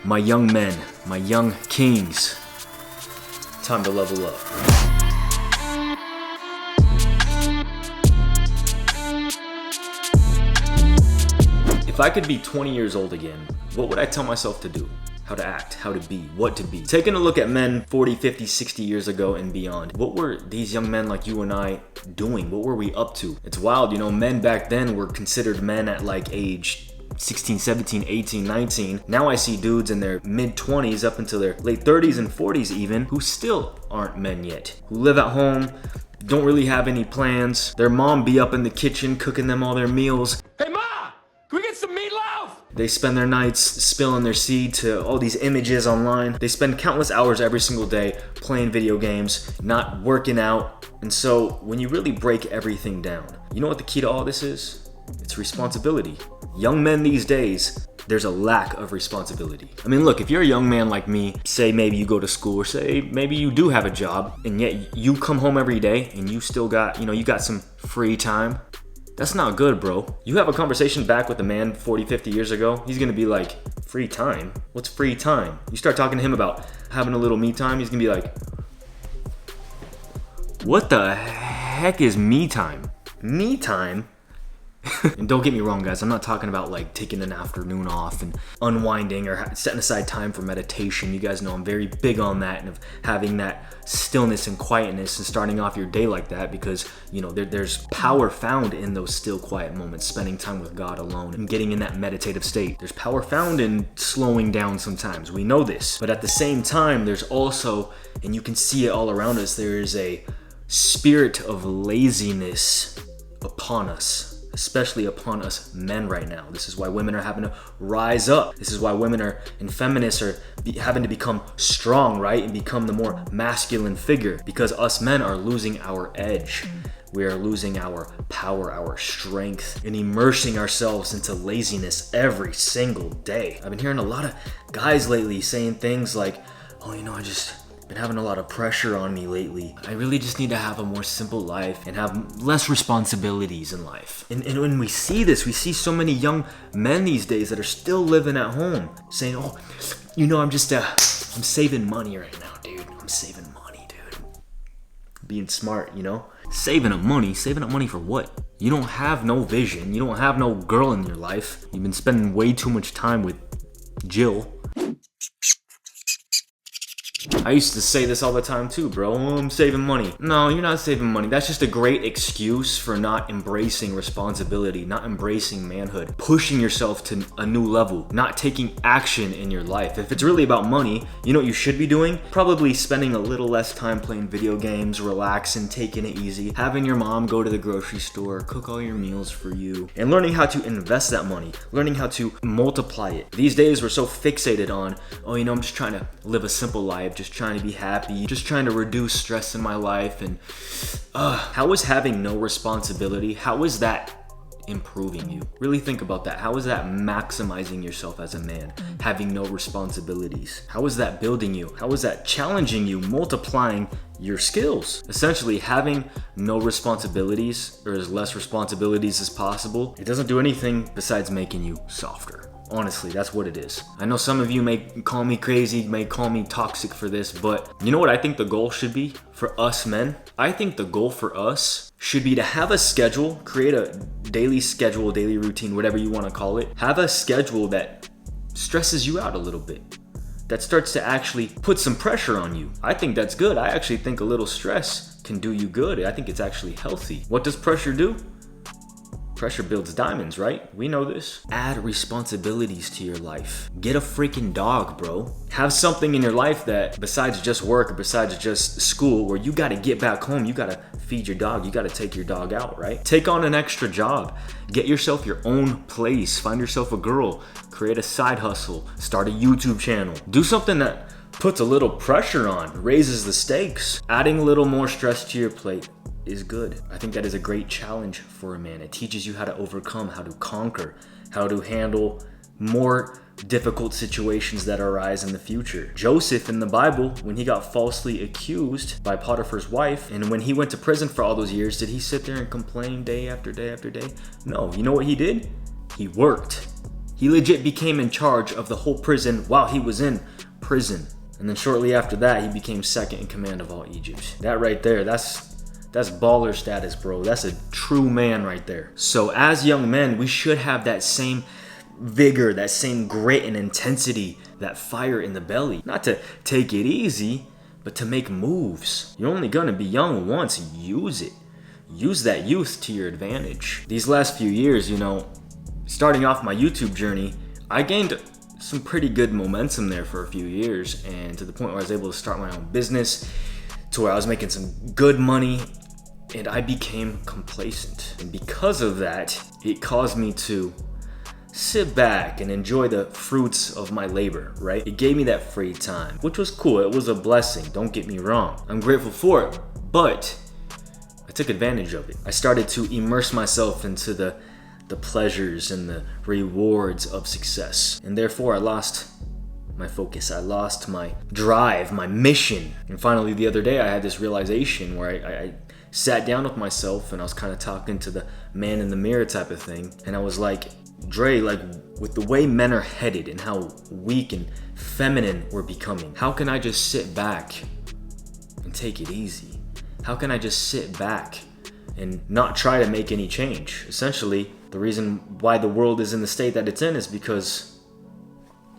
My young men, my young kings, time to level up. If I could be 20 years old again, what would I tell myself to do? How to act, how to be, what to be. Taking a look at men 40, 50, 60 years ago and beyond, what were these young men like you and I doing? What were we up to? It's wild, you know, men back then were considered men at like age 16, 17, 18, 19. Now I see dudes in their mid-20s up until their late 30s and 40s even, who still aren't men yet, who live at home, don't really have any plans. Their mom be up in the kitchen cooking them all their meals. Hey Ma, can we get some meatloaf? They spend their nights spilling their seed to all these images online. They spend countless hours every single day playing video games, not working out. And so when you really break everything down, you know what the key to all this is? It's responsibility. Young men these days, there's a lack of responsibility. I mean, look, if you're a young man like me, say maybe you go to school, or say maybe you do have a job, and yet you come home every day and you still got, you got some free time. That's not good, bro. You have a conversation back with a man 40, 50 years ago, he's gonna be like, free time? What's free time? You start talking to him about having a little me time, he's gonna be like, what the heck is me time? Me time? And don't get me wrong, guys, I'm not talking about like taking an afternoon off and unwinding or setting aside time for meditation. You guys know I'm very big on that and of having that stillness and quietness and starting off your day like that, because there's power found in those still quiet moments, spending time with God alone and getting in that meditative state. There's power found in slowing down sometimes. We know this. But at the same time, there's also, and you can see it all around us, there is a spirit of laziness upon us, especially upon us men right now. This is why women are having to rise up. This is why women and feminists are having to become strong, right? And become the more masculine figure, because us men are losing our edge. We are losing our power, our strength, and immersing ourselves into laziness every single day. I've been hearing a lot of guys lately saying things like, oh, I just been having a lot of pressure on me lately. I really just need to have a more simple life and have less responsibilities in life. And when we see this, we see so many young men these days that are still living at home saying, oh, I'm saving money right now, dude. I'm saving money, dude. Being smart, Saving up money for what? You don't have no vision. You don't have no girl in your life. You've been spending way too much time with Jill. I used to say this all the time too, bro. Oh, I'm saving money. No, you're not saving money. That's just a great excuse for not embracing responsibility, not embracing manhood, pushing yourself to a new level, not taking action in your life. If it's really about money, you know what you should be doing? Probably spending a little less time playing video games, relaxing, taking it easy, having your mom go to the grocery store, cook all your meals for you, and learning how to invest that money, learning how to multiply it. These days, we're so fixated on, I'm just trying to live a simple life, just trying to be happy, just trying to reduce stress in my life. And how is having no responsibility, how is that improving you? Really think about that. How is that maximizing yourself as a man? Having no responsibilities. How is that building you? How is that challenging you, multiplying your skills? Essentially, having no responsibilities, or as less responsibilities as possible, it doesn't do anything besides making you softer. Honestly, that's what it is. I know some of you may call me crazy, may call me toxic for this, but you know what I think the goal should be for us men? I think the goal for us should be to have a schedule, create a daily schedule, daily routine, whatever you want to call it. Have a schedule that stresses you out a little bit, that starts to actually put some pressure on you. I think that's good. I actually think a little stress can do you good. I think it's actually healthy. What does pressure do? Pressure builds diamonds, right? We know this. Add responsibilities to your life. Get a freaking dog, bro. Have something in your life that besides just work or besides just school, where you gotta get back home, you gotta feed your dog, you gotta take your dog out, right? Take on an extra job. Get yourself your own place. Find yourself a girl. Create a side hustle. Start a YouTube channel. Do something that puts a little pressure on, raises the stakes. Adding a little more stress to your plate is good. I think that is a great challenge for a man. It teaches you how to overcome, how to conquer, how to handle more difficult situations that arise in the future. Joseph in the Bible, when he got falsely accused by Potiphar's wife, and when he went to prison for all those years, did he sit there and complain day after day after day? No. You know what he did? He worked. He legit became in charge of the whole prison while he was in prison. And then shortly after that, he became second in command of all Egypt. That right there, that's baller status, bro. That's a true man right there. So as young men, we should have that same vigor, that same grit and intensity, that fire in the belly. Not to take it easy, but to make moves. You're only gonna be young once. Use it. Use that youth to your advantage. These last few years, starting off my YouTube journey, I gained some pretty good momentum there for a few years, and to the point where I was able to start my own business, to where I was making some good money, and I became complacent. And because of that, it caused me to sit back and enjoy the fruits of my labor, right? It gave me that free time, which was cool. It was a blessing, don't get me wrong. I'm grateful for it, but I took advantage of it. I started to immerse myself into the pleasures and the rewards of success. And therefore, I lost my focus. I lost my drive, my mission. And finally, the other day, I had this realization where I sat down with myself and I was kind of talking to the man in the mirror type of thing. And I was like, Dre, like with the way men are headed and how weak and feminine we're becoming, how can I just sit back and take it easy? How can I just sit back and not try to make any change? Essentially, the reason why the world is in the state that it's in is because,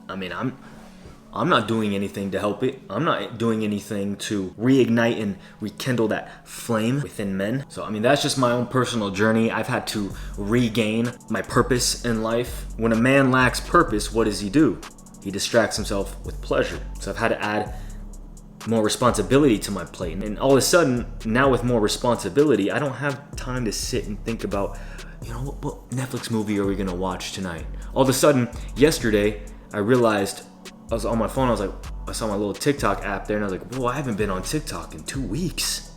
I'm not doing anything to help it. I'm not doing anything to reignite and rekindle that flame within men. So, that's just my own personal journey. I've had to regain my purpose in life. When a man lacks purpose, what does he do? He distracts himself with pleasure. So I've had to add more responsibility to my plate. And all of a sudden, now with more responsibility, I don't have time to sit and think about, what Netflix movie are we gonna watch tonight? All of a sudden, yesterday, I realized I was on my phone, I saw my little TikTok app there, and I was like, whoa, I haven't been on TikTok in 2 weeks.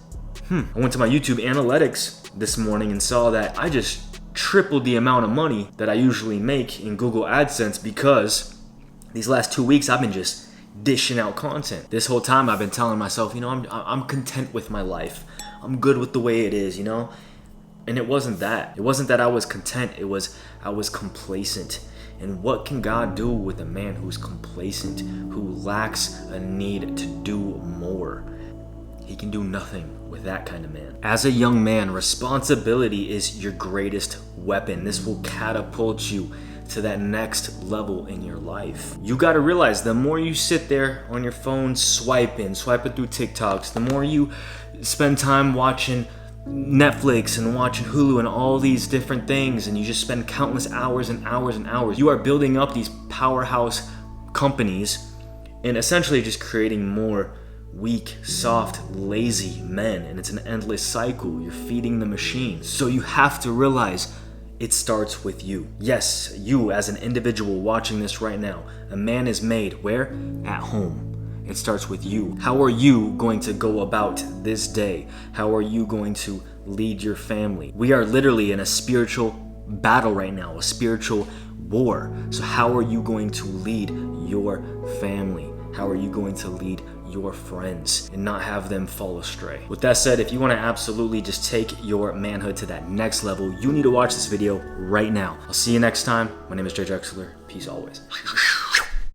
I went to my YouTube analytics this morning and saw that I just tripled the amount of money that I usually make in Google AdSense because these last 2 weeks I've been just dishing out content. This whole time I've been telling myself, I'm content with my life. I'm good with the way it is, And it wasn't that. It wasn't that I was content. It was I was complacent. And what can God do with a man who's complacent, who lacks a need to do more? He can do nothing with that kind of man. As a young man, responsibility is your greatest weapon. This will catapult you to that next level in your life. You gotta realize the more you sit there on your phone swiping through TikToks, the more you spend time watching Netflix and watching Hulu and all these different things, and you just spend countless hours and hours and hours. You are building up these powerhouse companies and essentially just creating more weak, soft, lazy men, and it's an endless cycle. You're feeding the machine. So you have to realize it starts with you. Yes, you as an individual watching this right now. A man is made where? At home. It starts with you. How are you going to go about this day? How are you going to lead your family? We are literally in a spiritual battle right now, a spiritual war. So how are you going to lead your family? How are you going to lead your friends and not have them fall astray? With that said, if you want to absolutely just take your manhood to that next level, you need to watch this video right now. I'll see you next time. My name is Drexler. Peace always.